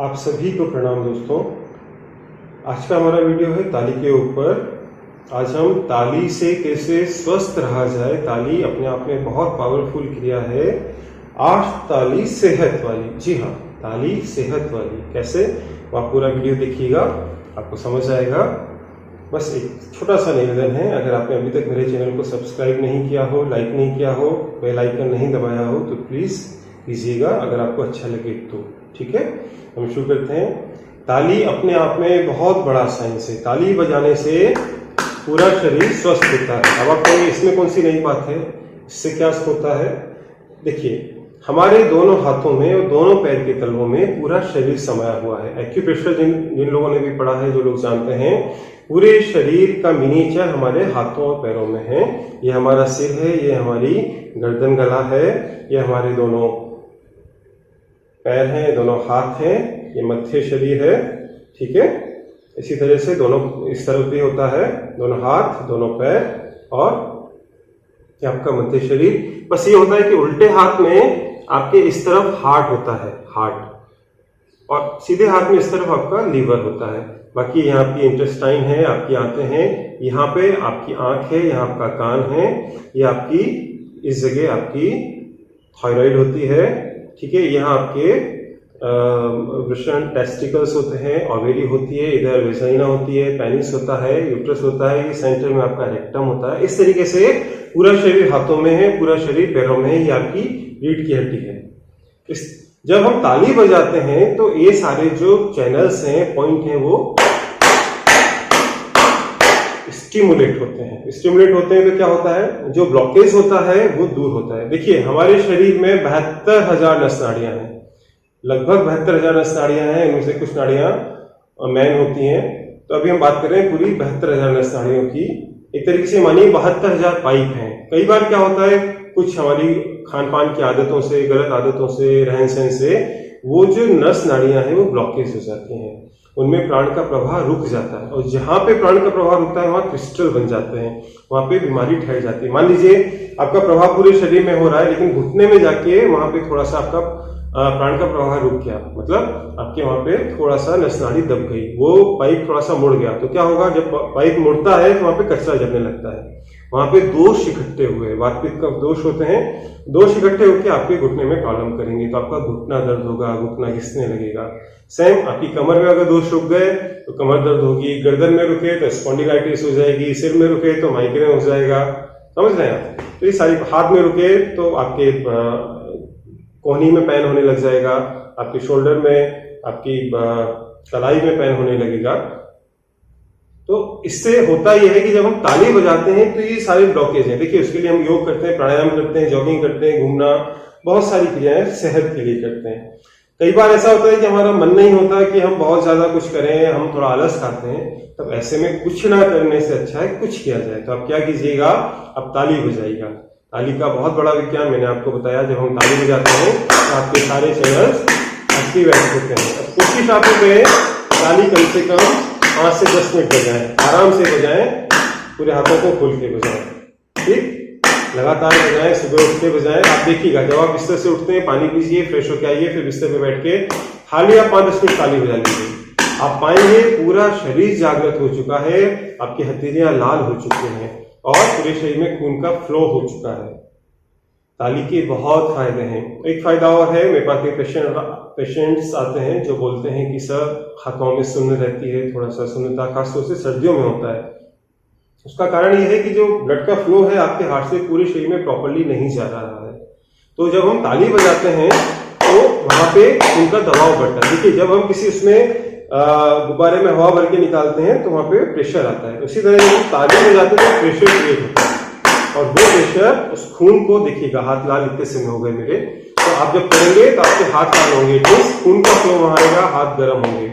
आप सभी को प्रणाम दोस्तों। आज का हमारा वीडियो है ताली के ऊपर। आज हम ताली से कैसे स्वस्थ रहा जाए। ताली अपने आप में बहुत पावरफुल क्रिया है। 8 ताली सेहत वाली। जी हाँ, ताली सेहत वाली कैसे, आप पूरा वीडियो देखिएगा, आपको समझ आएगा। बस एक छोटा सा निवेदन है, अगर आपने अभी तक मेरे चैनल को सब्सक्राइब नहीं किया हो, लाइक नहीं किया हो, बेल आइकन नहीं दबाया हो तो प्लीज कीजिएगा, अगर आपको अच्छा लगे तो। ठीक है, हम शुरू करते हैं। ताली अपने आप में बहुत बड़ा साइंस है। ताली बजाने से पूरा शरीर स्वस्थ होता है। अब आप कहेंगे इसमें कौन सी नई बात है, इससे क्या होता है। देखिए, हमारे दोनों हाथों में और दोनों पैर के तलवों में पूरा शरीर समाया हुआ है। एक्यूप्रेशर जिन लोगों ने भी पढ़ा है, जो लोग जानते हैं, पूरे शरीर का मिनीचर हमारे हाथों और पैरों में है। ये हमारा सिर है, ये हमारी गर्दन गला है, ये हमारे दोनों पैर हैं, दोनों हाथ हैं, ये मध्य शरीर है। ठीक है, इसी तरह से दोनों इस तरफ भी होता है, दोनों हाथ, दोनों पैर और ये आपका मध्य शरीर। बस ये होता है कि उल्टे हाथ में आपके इस तरफ हार्ट होता है, हार्ट, और सीधे हाथ में इस तरफ आपका लीवर होता है। बाकी यहाँ आपकी इंटेस्टाइन है, आपकी आंतें हैं, यहाँ पे आपकी आंख है, यहाँ आपका कान है, ये आपकी इस जगह आपकी थायराइड होती है। ठीक है, यहाँ आपके वृषण टेस्टिकल्स होते हैं, ओवेरी होती है, इधर वेजाइना होती है, पेनिस होता है, यूट्रस होता है, ये सेंटर में आपका रेक्टम होता है। इस तरीके से पूरा शरीर हाथों में है, पूरा शरीर पैरों में है, ये आपकी रीढ़ की हड्डी है। जब हम ताली बजाते हैं तो ये सारे जो चैनल्स हैं, पॉइंट हैं, वो स्टिमुलेट होते हैं। स्टिमुलेट होते हैं तो क्या होता है, जो ब्लॉकेज होता है वो दूर होता है। देखिए, हमारे शरीर में 72,000 नस नाड़ियां हैं, लगभग 72,000 नस नाड़ियां हैं। इनमें से कुछ नाड़ियां मैन होती हैं। तो अभी हम बात कर रहे हैं पूरी 72,000 नस नाड़ियों की। एक तरीके से मानिए 72,000 पाइप हैं। कई बार क्या होता है, कुछ हमारी खान पान की आदतों से, गलत आदतों से, रहन सहन से वो जो नस नाड़ियां हैं वो ब्लॉकेज हो जाती हैं, उनमें प्राण का प्रवाह रुक जाता है। और जहां पे प्राण का प्रवाह रुकता है वहां क्रिस्टल बन जाते हैं, वहां पे बीमारी ठहर जाती है। मान लीजिए आपका प्रवाह पूरे शरीर में हो रहा है, लेकिन घुटने में जाके वहां पे थोड़ा सा आपका प्राण का प्रवाह रुक गया, मतलब आपके वहां पे थोड़ा सा नस नाड़ी दब गई, वो पाइप थोड़ा सा मुड़ गया। तो क्या होगा, जब पाइप मुड़ता है तो वहां पे कचरा जमने लगता है, वहां पे दोष इकट्ठे हुए, वातपित्त का दोष होते हैं, दोष इकट्ठे होकर आपके घुटने में प्रॉब्लम करेंगे। तो आपका घुटना दर्द होगा, घुटना घिसने लगेगा। सेम आपकी कमर में अगर दोष रुक गए तो कमर दर्द होगी, गर्दन में रुके तो स्पॉन्डिलाइटिस हो जाएगी, सिर में रुके तो माइग्रेन हो जाएगा। समझ रहे हैं आप। तो ये सारी, हाथ में रुके तो आपके कोहनी में पेन होने लग जाएगा, आपके शोल्डर में, आपकी कलाई में पेन होने लगेगा। तो इससे होता यह है कि जब हम ताली बजाते हैं तो ये सारे ब्लॉकेज हैं। देखिए, उसके लिए हम योग करते हैं, प्राणायाम करते हैं, जॉगिंग करते हैं, घूमना, बहुत सारी क्रियाएं सेहत के लिए करते हैं। कई बार ऐसा होता है कि हमारा मन नहीं होता कि हम बहुत ज्यादा कुछ करें, हम थोड़ा आलस खाते हैं। तब ऐसे में कुछ ना करने से अच्छा है कुछ किया जाए। तो आप क्या कीजिएगा, अब ताली बजाइएगा। ताली का बहुत बड़ा विज्ञान मैंने आपको बताया। जब हम ताली बजाते हैं तो आपके सारे चैनल्स एक्टिवेट होते हैं। अब कोशिश आप करें, ताली कम से कम 5 से 10 मिनट बजाएं, आराम से बजाएं, पूरे हाथों को खोल के बजाएं। ठीक, लगातार बजाएं, सुबह उठ के बजाएं। आप देखिएगा, जब आप बिस्तर से उठते हैं, पानी पीजिए, फ्रेश होके आइए, फिर बिस्तर पे बैठ के खाली आप 5-10 मिनट ताली बजा लीजिए। आप पाएंगे पूरा शरीर जागृत हो चुका है, आपकी हथेलियां लाल हो चुकी हैं और पूरे शरीर में खून का फ्लो हो चुका है। ताली के बहुत फायदे हैं। एक फायदा और है, मेरे पास पेशेंट्स आते हैं जो बोलते हैं कि सर हाथों में सुन्न रहती है, थोड़ा सा सुन्नता खासतौर से सर्दियों में होता है। उसका कारण यह है कि जो ब्लड का फ्लो है आपके हार्ट से पूरे शरीर में प्रॉपर्ली नहीं जा रहा है। तो जब हम ताली बजाते हैं तो वहां पे उनका दबाव बढ़ता है। देखिए, जब हम किसी उसमें गुब्बारे में हवा भर के निकालते हैं तो वहां पे प्रेशर आता है। उसी तरह जब हम ताली बजाते हैं तो प्रेशर क्रिएट होता है, और वो प्रेशर उस खून को, देखिएगा हाथ लाल इतने से हो गए मेरे, तो आप जब करेंगे तो आपके हाथ लाल होंगे, तो खून का फ्लो वहां आएगा, हाथ गर्म होंगे।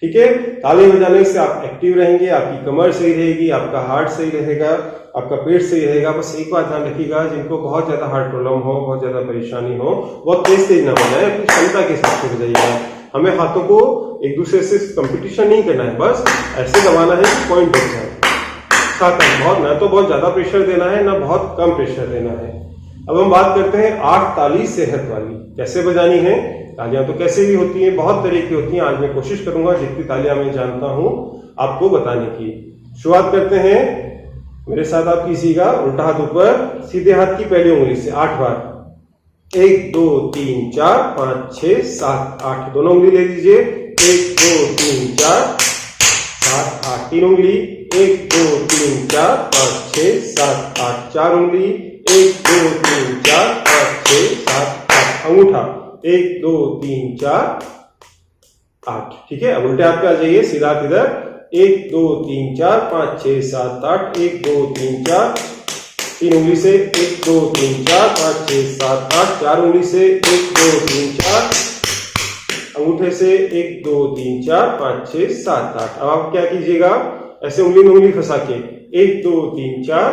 ठीक है, ताली बजाने से आप एक्टिव रहेंगे, आपकी कमर सही रहेगी, आपका हार्ट सही रहेगा, आपका पेट सही रहेगा। बस एक बात ध्यान रखिएगा, जिनको बहुत ज्यादा हार्ट प्रॉब्लम हो, बहुत ज्यादा परेशानी हो, बहुत तेज ना बजाए, अपनी क्षमता के हिसाब से बजाइएगा। हमें हाथों को एक दूसरे से कंपटीशन नहीं करना है, बस ऐसे दबाना है कि पॉइंट बच जाए। साथ बहुत ना तो बहुत ज्यादा प्रेशर देना है, ना बहुत कम प्रेशर देना है। अब हम बात करते हैं 8 ताली सेहत वाली कैसे बजानी है। तालियां तो कैसे भी होती हैं, बहुत तरह की होती हैं। आज मैं कोशिश करूंगा जितनी तालियां मैं जानता हूं आपको बताने की। शुरुआत करते हैं, मेरे साथ आप कीजिएगा। उल्टा हाथ ऊपर, सीधे हाथ की पहली उंगली से 8 बार। 1 2 3 4 5 6 7 8। दोनों उंगली ले लीजिए। 1 2 3 4 7 8। 3 उंगली। 1 2 3 4 5 6 7 8। 4 उंगली। 1 2 3 4 5 6 7 8। अंगूठा 1 2 3 4 8। ठीक है, अब उल्टे हाथ पे आ जाइए, सीधा हाथ इधर। 1 2 3 4 5 6 7 8। 1 2 3 4। 3 उंगली से 1 2 3 4 5 6 7 8। 4 उंगली से 1 2 3 4। अंगूठे से 1 2 3 4 5 6 7 8। अब आप क्या कीजिएगा, ऐसे उंगली में उंगली फंसा के 1 2 3 4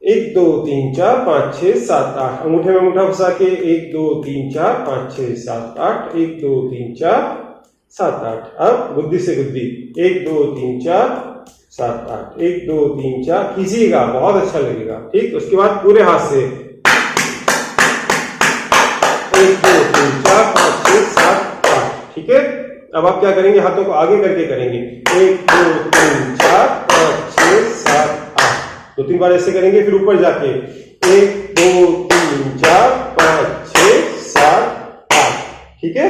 1 2 3 4 5 6 7 8। अंगूठे में अंगूठा फंसा के 1 2 3 4 5 6 7 8। 1 2 3 4 7 8। अब गुद्दी से गुद्दी 1 2 3 4 7 8। 1 2 3 4 कीजिएगा, बहुत अच्छा लगेगा। ठीक, उसके बाद पूरे हाथ से 1 2 3 4 5 6 7 8। ठीक है, अब आप क्या करेंगे, हाथों को आगे करके करेंगे। 1 2 3 4 5 6 7 8। 2-3 बार ऐसे करेंगे, फिर ऊपर जाके 1 2 3 4 5 6 7 8। ठीक है,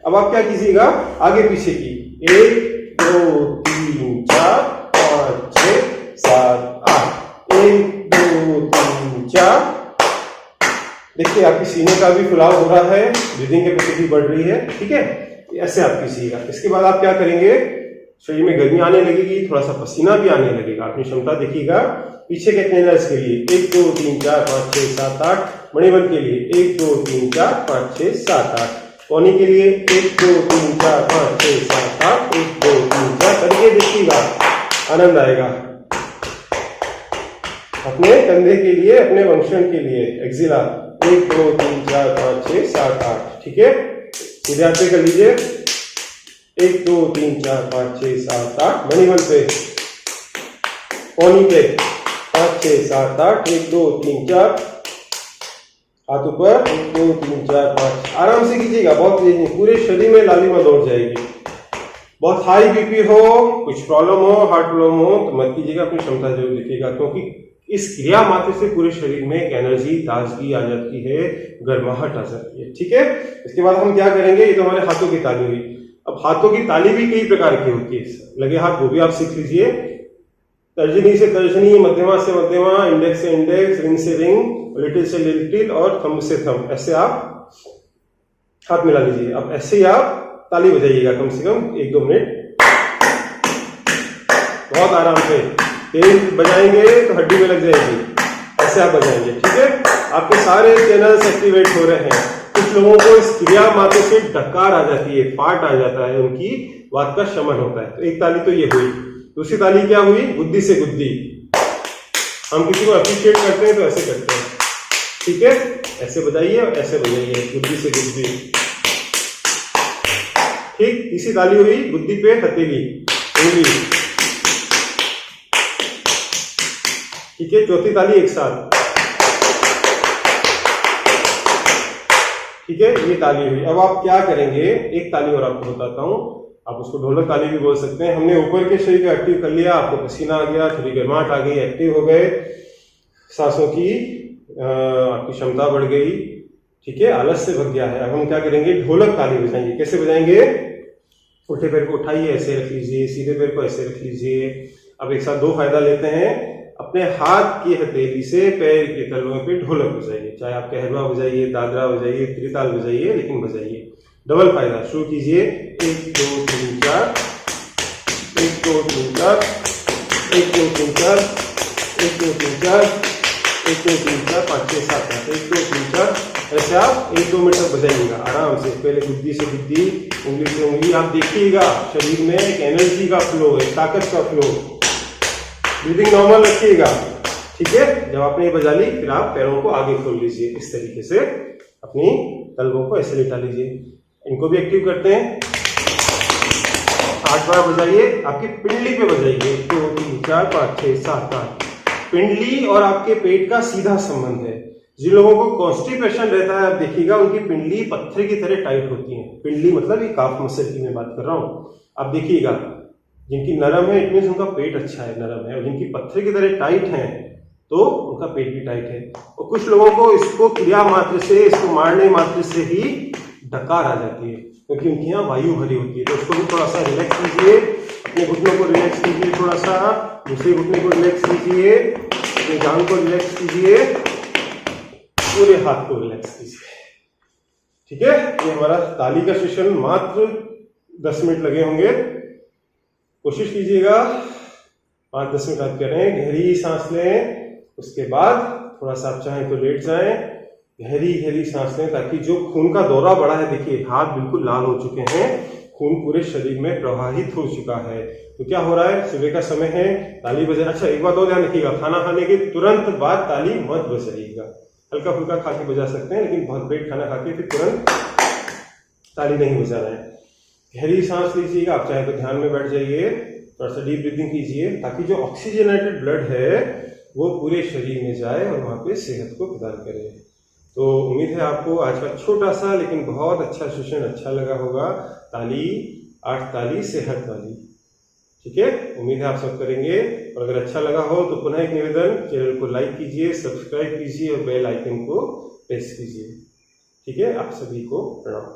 अब आप क्या कीजिएगा, आगे पीछे की 1 2 3 4 5 6 7 8। 1 2 3 4। देखिए आपकी सीने का भी फुलाव हो रहा है, ब्रीदिंग कैपेसिटी बढ़ रही है। ठीक है, ऐसे आप कीजिएगा। इसके बाद आप क्या करेंगे, शरीर में गर्मी आने लगेगी, थोड़ा सा पसीना भी आने लगेगा। अपनी क्षमता देखिएगा। पीछे के ट्रेनर्स के लिए 1 2 3 4 5 6 7 8। मणिबन के लिए 1 2 3 4 5 6 7 8। पौनी के लिए 1 2 3 4 5 6 7 8। 1 2 3 4 करके देखिएगा, आनंद आएगा। अपने कंधे के लिए, अपने वंशन के लिए एक्सिला 1 2 3 4 5 6 7 8। ठीक है, सीधे हाथ से कर लीजिए। 1 2 3 4 5 6 7 8। मणिबन पे, पौनी पे 5 6 7 8। 1 2 3 4। हाथ ऊपर 1 2 3 4 5। आराम से कीजिएगा, बहुत तेज नहीं, पूरे शरीर में लालिमा दौड़ जाएगी। बहुत हाई बीपी हो, कुछ प्रॉब्लम हो, हार्ट प्रॉब्लम हो तो मत कीजिएगा, अपनी क्षमता जरूर देखिएगा। क्योंकि इस क्रिया मात्र से पूरे शरीर में एक एनर्जी, ताजगी आ जाती है, गर्माहट आ जाती है। ठीक है, इसके बाद हम क्या करेंगे, ये तो हमारे हाथों की ताली हुई। अब हाथों की ताली भी कई प्रकार की होती है, लगे हाथ वो भी आप सीख लीजिए। तर्जनी से तर्जनी, मध्यमा से मध्यमा, इंडेक्स से इंडेक्स, रिंग से रिंग, लिटिल से लिटिल और थंब से थंब। ऐसे आप हाथ मिला लीजिए। अब ऐसे ही आप ताली बजाइएगा कम से कम 1 2 मिनट, बहुत आराम से। तेज बजाएंगे तो हड्डी में लग जाएगी, ऐसे आप बजाएंगे। ठीक है, आपके सारे चैनल्स एक्टिवेट हो रहे हैं। कुछ लोगों को इस क्रिया मात्र से डकार आ जाती है, फाट आ जाता है, उनकी बात का शमन होता है। तो एक ताली तो ये हुई। दूसरी ताली क्या हुई, गुद्दी से गुद्दी। हम किसी को अप्रिशिएट करते हैं तो ऐसे करते हैं। ठीक है, ऐसे बजाइए और ऐसे बजाइए, गुद्दी से गुद्दी। ठीक, तीसरी ताली हुई, गुद्दी पे हथेली, उंगली। ठीक है, चौथी ताली एक साथ। ठीक है, ये ताली हुई। अब आप क्या करेंगे, एक ताली और आपको बताता हूं, आप उसको ढोलक ताली भी बोल सकते हैं। हमने ऊपर के शरीर को एक्टिव कर लिया, आपको पसीना आ गया, थोड़ी गर्माहट आ गई, एक्टिव हो गए, सांसों की आपकी क्षमता बढ़ गई। ठीक है, आलस से भग गया है। अब हम क्या करेंगे, ढोलक ताली बजाएंगे। कैसे बजाएंगे, उल्टे पैर को उठाइए, ऐसे रख लीजिए, सीधे पैर को ऐसे रख लीजिए। अब एक साथ 2 फायदा लेते हैं। अपने हाथ की हथेली से पैर के तलवे पे ढोलक बजाइए, चाहे आप कहरवा बजाइए, दादरा बजाइए, त्रिताल बजाइए, लेकिन बजाइए। डबल फायदा। शुरू कीजिए, 1 2 3 4, 1 2 3 4, 1 2 3 4, 1 2 3 4, 1 2 3 4 5 6 7 8। 1 2 3 4। ऐसे आप 1 2 मिनट तक बजाइएगा आराम से। पहले गुद्दी से गुद्दी, उंगली से उंगली। आप देखिएगा शरीर में एक एनर्जी का फ्लो, एक ताकत का फ्लो। ब्रीदिंग नॉर्मल रखिएगा। ठीक है, जब आपने ये बजा ली, फिर आप पैरों को आगे खोल लीजिए, इस तरीके से अपनी तलवों को ऐसे लिटा लीजिए। इनको भी एक्टिव करते हैं। 8 बार बजाइए, आपकी पिंडली पे बजाइए। 1 2 3 4 5 6 7 8। पिंडली और आपके पेट का सीधा संबंध है। जिन लोगों को कॉन्स्टिपेशन रहता है, आप देखिएगा उनकी पिंडली पत्थर की तरह टाइट होती है। पिंडली मतलब ये काफ मसल की मैं बात कर रहा हूँ। आप देखिएगा जिनकी नरम है, इट मीन्स उनका पेट अच्छा है, नरम है, और जिनकी पत्थर की तरह टाइट है तो उनका पेट भी टाइट है। और कुछ लोगों को इसको क्रिया मात्र से, इसको मारने मात्र से ही डकार आ जाती है, क्योंकि उनकी यहाँ वायु भरी होती है। तो उसको भी थोड़ा सा रिलैक्स कीजिए, अपने घुटनों को रिलैक्स कीजिए, थोड़ा सा दूसरे घुटने को रिलैक्स कीजिए, अपने जांघ को रिलैक्स कीजिए, पूरे हाथ को रिलैक्स कीजिए। ठीक है, ये हमारा ताली का सेशन मात्र 10 मिनट लगे होंगे। कोशिश कीजिएगा 5-10 मिनट आप करें, गहरी सांस लें, उसके बाद थोड़ा सा आप चाहें तो लेट जाएं, गहरी गहरी सांस लें, ताकि जो खून का दौरा बढ़ा है, देखिए हाथ बिल्कुल लाल हो चुके हैं, खून पूरे शरीर में प्रवाहित हो चुका है। तो क्या हो रहा है, सुबह का समय है, ताली बजा। अच्छा एक बात और ध्यान रखिएगा, खाना खाने के तुरंत बाद ताली मत बजाइएगा, हल्का फुल्का खा के बजा सकते हैं, लेकिन बहुत पेट खाना खा के फिर तुरंत ताली नहीं बजाना है। गहरी सांस लीजिएगा, आप चाहे तो ध्यान में बैठ जाइए, थोड़ा सा डीप ब्रीथिंग कीजिए, ताकि जो ऑक्सीजनेटेड ब्लड है वो पूरे शरीर में जाए और वहां पे सेहत को प्रदान करे। तो उम्मीद है आपको आज का छोटा सा लेकिन बहुत अच्छा सेशन अच्छा लगा होगा। ताली 8 ताली सेहत वाली। ठीक है, उम्मीद है आप सब करेंगे, और अगर अच्छा लगा हो तो पुनः एक निवेदन, चैनल को लाइक कीजिए, सब्सक्राइब कीजिए और बेल आइकन को प्रेस कीजिए। ठीक है, आप सभी को प्रणाम।